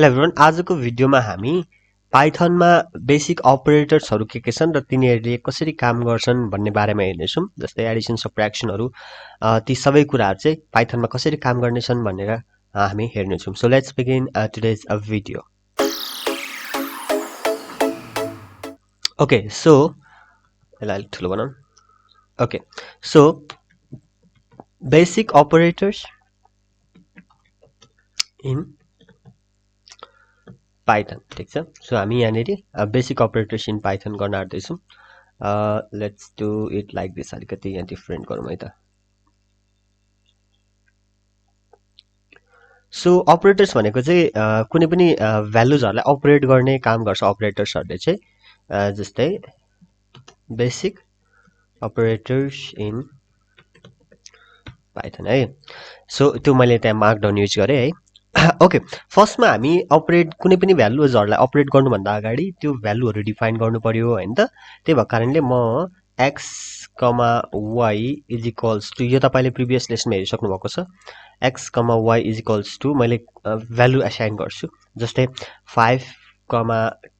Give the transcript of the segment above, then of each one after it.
Hello everyone, आजको भिडियोमा हामी पाइथनमा बेसिक अपरेटर्सहरु के छन् र तिनीहरूले कसरी काम गर्छन् भन्ने बारेमा हेर्नेछौं। जस्तै एडिसन, सबट्र्याक्सनहरु ती सबै कुराहरु चाहिँ पाइथनमा कसरी काम गर्नेछन् भनेर हामी हेर्नेछौं। So let's begin today's video. Okay, so यसलाई ठुलो बनाऊ। Okay, so basic operators in Python, ठीक छ। सो हामी यहाँनेरि बेसिक अपरेटर्स इन पाइथन गर्न आँट्दैछौं। Let's do it like this. अलिकति यहाँ डिफरेन्ट गरौँ है त। सो अपरेटर्स भनेको चाहिँ कुनै पनि भ्यालुजहरुलाई अपरेट गर्ने काम गर्छ अपरेटर्सहरुले चाहिँ। जस्तै बेसिक अपरेटर्स इन पाइथन है। सो त्यो मैले त्यहाँ मार्कडाउन युज गरे है। ओके, फर्स्टमा हामी अपरेट कुनै पनि भ्यालुजहरुलाई अपरेट गर्नुभन्दा अगाडि त्यो भ्यालुहरु डिफाइन गर्नु पर्यो हैन त। त्यही भएको कारणले म x, y is equals to, यो तपाईले प्रिभियस लेसनमा हेरिसक्नु भएको छ। x, y is equals to मैले भ्यालु असाइन गर्छु। जस्तै 5,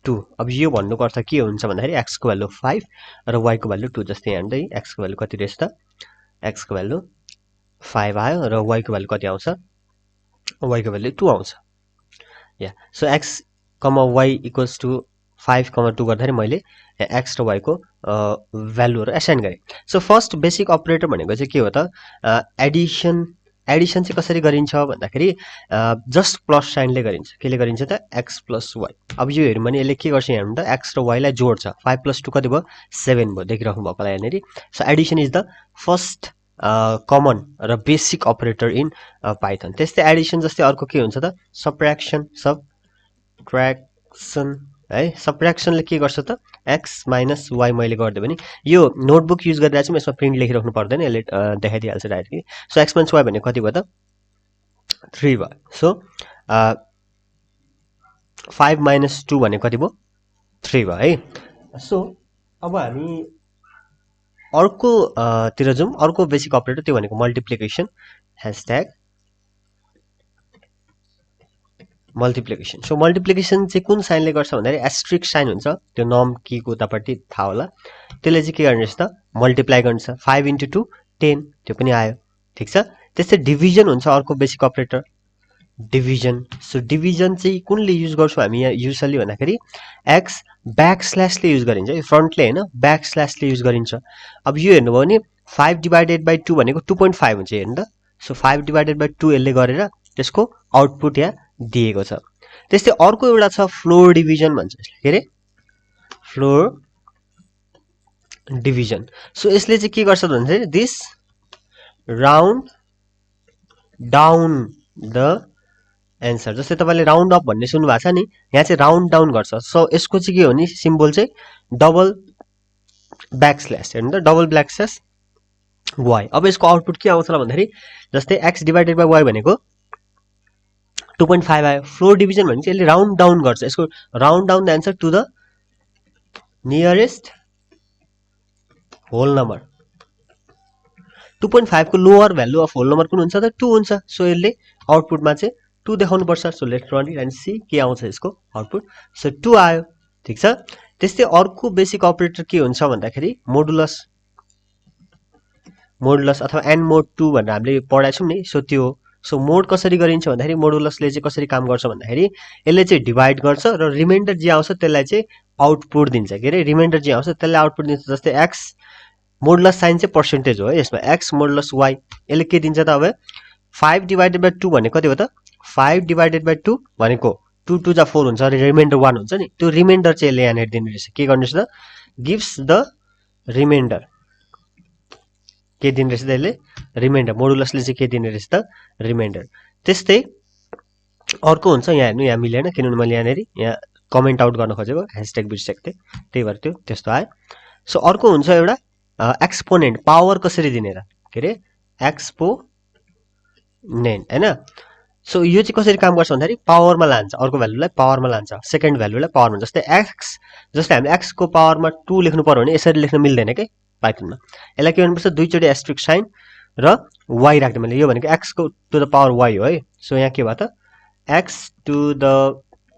2। अब यो भन्नुको अर्थ के हुन्छ भन्दाखेरि x को भ्यालु 5 र y को भ्यालु 2। जस्तै यहाँ x को भ्यालु कति रहेछ त? x को भ्यालु 5 आयो र y को भ्यालु कति आउँछ? y को भ्यालु 2 आउँछ। या so x, y equals to 5, 2 गर्दाखेरि मैले x र y को भ्यालुहरु असाइन गरे। सो फर्स्ट बेसिक अपरेटर भनेको चाहिँ के हो त? एडिसन चाहिँ कसरी गरिन्छ भन्दाखेरि जस्ट प्लस साइनले गरिन्छ। केले गरिन्छ त? x plus y। अब यो हेर्नु भने यसले के गर्छ यहाँ भन्दा x र y लाई जोड्छ। 5 प्लस 2 कति भयो? 7 भयो। देखिराख्नु भएको होला यहाँनेरि। So addition is the first common र बेसिक अपरेटर इन पाइथन। त्यस्तै एडिसन जस्तै अर्को के हुन्छ त? सबट्र्याक्सन है। सबट्र्याक्सनले के गर्छ त? x माइनस y मैले गर्दै भने यो नोटबुक युज गरिरहेको छु, यसमा प्रिन्ट लेखिराख्नु पर्दैन, यसले देखाइदिहाल्छ directly. So x minus y भने कति भयो त? 3 भयो। सो 5 माइनस 2 भने कति भयो? 3 भयो है। सो अब हामी अर्को तिर जाउँ। अर्को बेसिक अपरेटर त्यो भनेको मल्टिप्लिकेसन। # मल्टिप्लिकेसन। सो मल्टिप्लिकेसन चाहिँ कुन साइनले गर्छ भन्दाखेरि एस्ट्रिक साइन हुन्छ। त्यो नर्म कीको उतापट्टि थाहा होला। त्यसले चाहिँ के गर्ने रहेछ त? मल्टिप्लाई गर्छ। 5 × 2 10, त्यो पनि आयो, ठीक छ। त्यस्तै डिभिजन हुन्छ अर्को basic operator, division. So division चाहिँ कुनले युज गर्छौं हामी यहाँ युजुअली भन्दाखेरि x ब्याकस्ल्यासले युज गरिन्छ। यो फ्रन्टले हैन, ब्याकस्ल्यासले युज गरिन्छ। अब यो हेर्नुभयो भने 5 डिवाइडेड बाइ 2 भनेको 2.5 हुन्छ हेर्नु त। सो 5 डिवाइडेड बाइ 2 यसले गरेर त्यसको आउटपुट यहाँ दिएको छ। त्यस्तै अर्को एउटा छ फ्लोर डिभिजन भन्छ यसले। के रे? Floor division. सो यसले चाहिँ के गर्छ भन्दाखेरि this round down the answer. जस्तै तपाईले राउन्ड अप भन्ने सुन्नु भएको छ नि, यहाँ चाहिँ राउन्ड डाउन गर्छ। सो यसको चाहिँ के हो नि सिम्बल चाहिँ डबल ब्याकस्ल्यास। हेर्नु त, डबल ब्याकस्ल्यास y। अब यसको आउटपुट के आउँछ भन्दाखेरि जस्तै x डिवाइडेड बाइ y भनेको 2.5 आयो। फ्लोर डिभिजन भने चाहिँ यसले राउन्ड डाउन गर्छ। यसको round down the answer to the nearest whole number. 2.5 को lower value of whole number कुन हुन्छ त? 2 हुन्छ। सो यसले आउटपुटमा चाहिँ 2 देखाउनु पर्छ। So let's run it and see के आउँछ यसको आउटपुट। सो 2 आयो, ठीक छ। त्यस्तै अर्को बेसिक अपरेटर के हुन्छ भन्दाखेरि मोडुलस अथवा एन्ड मोड 2 भनेर हामीले पढाएको छौं नि। सो त्यो हो। सो मोड कसरी गरिन्छ भन्दाखेरि मोडुलसले चाहिँ कसरी काम गर्छ भन्दाखेरि यसले चाहिँ डिवाइड गर्छ र रिमाइन्डर जे आउँछ त्यसलाई चाहिँ आउटपुट दिन्छ। के रे? रिमाइन्डर जे आउँछ त्यसलाई आउटपुट दिन्छ। जस्तै x मोडुलस साइन चाहिँ पर्सेन्टेज हो है यसमा। x मोडुलस y यसले के दिन्छ त? अब 5 डिवाइडेड बाइ 2 भनेको कति हो त? 5 डिवाइडेड बाइ 2 भनेको 2 2 जा 4 हुन्छ र रिमाइन्डर 1 हुन्छ नि। त्यो रिमाइन्डर चाहिँ यसले यहाँ दिने रहेछ। के गर्ने रहेछ त? Gives the reminder. के दिने रहेछ त यसले? रिमाइन्डर। मोडुलसले चाहिँ के दिने रहेछ त? रिमाइन्डर। त्यस्तै अर्को हुन्छ, यहाँ हेर्नु, यहाँ मिलेन किनभने मैले यहाँनेरि यहाँ कमेन्ट आउट गर्न खोजेको, # बिर्सेको थिएँ, त्यही भएर त्यो त्यस्तो आयो। सो अर्को हुन्छ एउटा एक्सपोनेन्ट। पावर कसरी दिने र? के रे? एक्सपोनेन्ट हैन। सो यो चाहिँ कसरी काम गर्छ भन्दाखेरि पावरमा लान्छ। अर्को भ्यालुलाई पावरमा लान्छ, सेकेन्ड भ्यालुलाई पावरमा। जस्तै x, जस्तै हामीले x को पावरमा 2 लेख्नु पर्यो भने यसरी लेख्न मिल्दैन के पाइथनमा। यसलाई के गर्नुपर्छ? दुईचोटी एस्ट्रिक साइन र y राख्ने। मैले यो भनेको x को टु द पावर y हो है। सो यहाँ के भयो त? x to the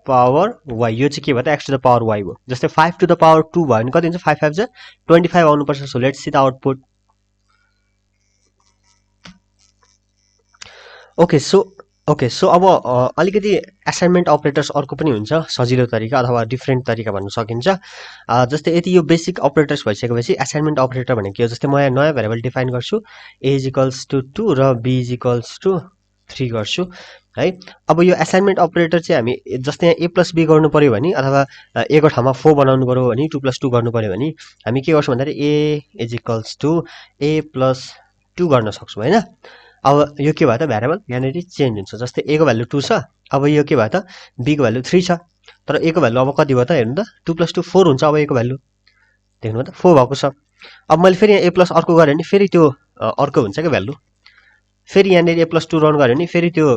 power y, यो चाहिँ के भयो त x to the power y हो। जस्तै 5 टु द पावर 2 भयो भने कति हुन्छ 5 5 जा 25 आउनुपर्छ। So let's see the output. Okay so अब अलिकति असाइनमेन्ट अपरेटर्स अर्को पनि हुन्छ सजिलो तरिका अथवा डिफ्रेन्ट तरिका भन्न सकिन्छ। जस्तै यति यो बेसिक अपरेटर्स भइसकेपछि असाइनमेन्ट अपरेटर भनेको के हो, जस्तै म यहाँ नयाँ भेरिएबल डिफाइन गर्छु a इक्वल्स टु 2 र b इक्वल्स टु 3 गर्छु है। अब यो असाइनमेन्ट अपरेटर चाहिँ हामी जस्तै यहाँ a प्लस b गर्नु पर्यो भने अथवा a को ठाउँमा 4 बनाउनु पर्यो भने 2 प्लस 2 गर्नु पर्यो भने हामी के गर्छौँ भन्दाखेरि a equals to a plus 2 गर्न सक्छौँ हैन। अब यो के भयो त भेरिएबल यहाँनिर चेन्ज हुन्छ। जस्तै a को भ्यालु 2 छ, अब यो के भयो त b को भ्यालु 3 छ, तर a को भ्यालु अब कति भयो त हेर्नु त 2 प्लस 2 4 हुन्छ। अब a को भ्यालु देख्नु त 4 भएको छ। अब मैले फेरि यहाँ a प्लस अर्को गरेँ भने फेरि त्यो अर्को हुन्छ क्या भ्यालु। फेरि यहाँनिर a प्लस 2 रन गरेँ भने फेरि त्यो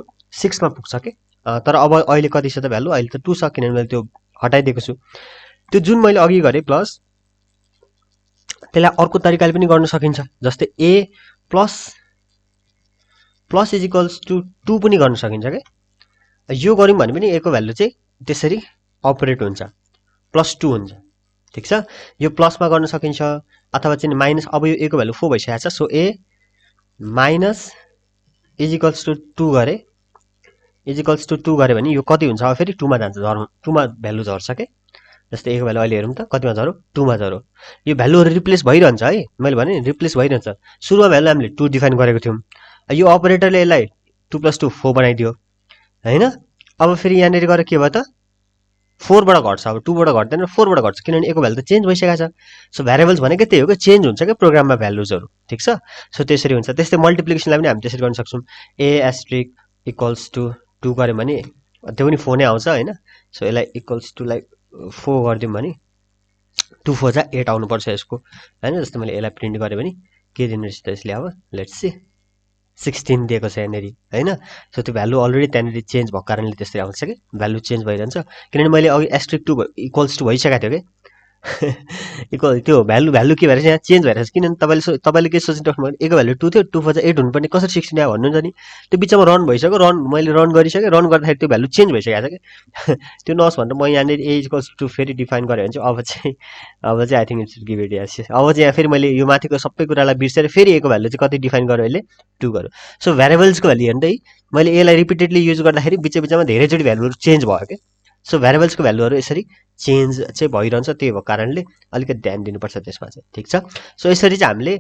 6 मा पुग्छ के। तर अब अहिले कति छ त भ्यालु, अहिले त 2 छ किनभने मैले त्यो हटाइदिएको छु। त्यो जुन मैले अघि गरेँ प्लस त्यसलाई अर्को तरिकाले पनि गर्न सकिन्छ। जस्तै a plus is equals to 2 पनि गर्न सकिन्छ क्या। यो गऱ्यौँ भने पनि a को भ्यालु चाहिँ त्यसरी अपरेट हुन्छ, प्लस 2 हुन्छ। ठिक छ, यो प्लसमा गर्न सकिन्छ अथवा चाहिँ माइनस। अब यो a को भ्यालु 4 भइसकेको छ, so a minus is equals to 2 गरे इज इक्वल्स टु 2 गरे भने यो कति हुन्छ, अब फेरि 2 मा जान्छ, 2 मा भ्यालु झर्छ के। जस्तै a को भ्यालु अहिले हेरौँ त कतिमा झऱ्यो 2 मा झऱ्यो। यो भ्यालुहरू रिप्लेस भइरहन्छ है, मैले भने रिप्लेस भइरहन्छ। सुरुमा भ्यालु हामीले 2 डिफाइन गरेको थियौँ, यो अपरेटरले यसलाई 2 प्लस 2 4 बनाइदियो हैन। अब फेरि यहाँनिर गएर के भयो त 4 बाट घट्छ, अब 2 बाट घट्दैन 4 बाट घट्छ किनभने a को भ्यालु त चेन्ज भइसकेको छ। सो भेरिएबल्स भनेको त्यही हो कि चेन्ज हुन्छ क्या प्रोग्राममा भ्यालुजहरू। ठिक छ, सो त्यसरी हुन्छ। त्यस्तै मल्टिप्लिकेसनलाई पनि हामी त्यसरी गर्न सक्छौँ। a एस्ट्रिक इक्वल्स टु 2 गऱ्यौँ भने त्यो पनि 4 नै आउँछ हैन। सो यसलाई इक्वल्स टु लाइक 4 गरिदिउँ भने 2 4 जा 8 आउनुपर्छ यसको हैन। जस्तै मैले यसलाई प्रिन्ट गरेँ भने के दिनु रहेछ त यसले, अब लेट्स सी 16 दिएको छ यहाँनिर हैन। सो त्यो भ्यालु अलरेडी त्यहाँनिर चेन्ज भएको कारणले त्यसरी आउँछ कि भ्यालु चेन्ज भइरहन्छ किनभने मैले अघि एस्ट्रिक 2 इक्वल्स टु भइसकेको थियो कि इक्वल त्यो भ्यालु के भएर यहाँ चेन्ज भइरहेछ। किनभने तपाईँले के सोच्नु भने a को भ्यालु 2 थियो 2 4 जा 8 हुनुपर्ने कसरी 16 आयो भन्नुहुन्छ नि। त्यो बिचमा रन भइसक्यो, मैले रन गरिसकेँ, रन गर्दाखेरि त्यो भ्यालु चेन्ज भइसकेको छ कि त्यो नहोस् भनेर म यहाँनिर a इक्वल्स टु फेरि डिफाइन गरेँ भने चाहिँ अब चाहिँ I think it's give it yes. अब चाहिँ यहाँ फेरि मैले यो माथिको सबै कुरालाई बिर्सेर फेरि a को भ्यालु चाहिँ कति डिफाइन गरेँ अहिले 2 गर्यो। सो भेरिएबल्सको भ्यालु हेर्नु है, मैले यसलाई रिपिटेडली युज गर्दाखेरि बिचमा धेरैचोटि भ्यालुहरू चेन्ज भयो क्या। सो भेरिएबल्सको भ्यालुहरू यसरी चेन्ज चाहिँ भइरहन्छ, त्यही भएको कारणले अलिकति ध्यान दिनुपर्छ त्यसमा चाहिँ। ठिक छ, सो यसरी चाहिँ हामीले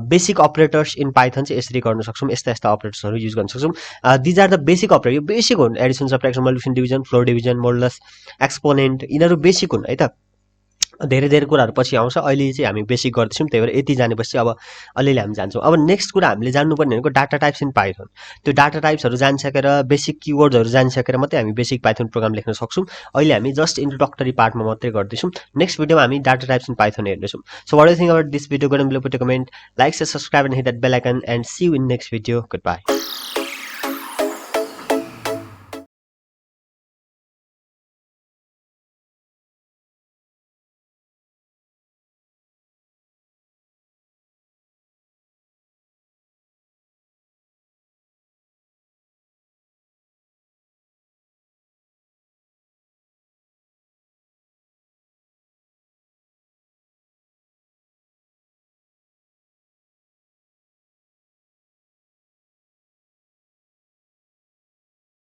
बेसिक अपरेटर्स इन पाइथन चाहिँ यसरी गर्न सक्छौँ, यस्ता यस्ता अपरेटर्सहरू युज गर्न सक्छौँ। These are the basic operator, यो बेसिक हुन्। Addition, subtraction, multiplication, division, floor division, modulus, exponent, यिनीहरू बेसिक हुन् है त। धेरै धेरै कुराहरू पछि आउँछ, अहिले चाहिँ हामी बेसिक गर्दैछौँ, त्यही भएर यति जानेपछि अब अलिअलि हामी जान्छौँ। अब नेक्स्ट कुरा हामीले जान्नुपर्ने भनेको डाटा टाइप्स इन पाइथन। त्यो डाटा टाइप्सहरू जानिसकेर बेसिक किवर्ड्सहरू जानिसकेर मात्रै हामी बेसिक पाइथन प्रोग्राम लेख्न सक्छौँ। अहिले हामी जस्ट इन्ट्रोडक्टरी पार्टमा मात्रै गर्दैछौँ, नेक्स्ट भिडियोमा हामी डाटा टाइप्स इन पाइथन हेर्नेछौँ। So what do you think about this video? Go down below, put a comment, like, share, subscribe and hit that bell icon, and see you in next video. Goodbye.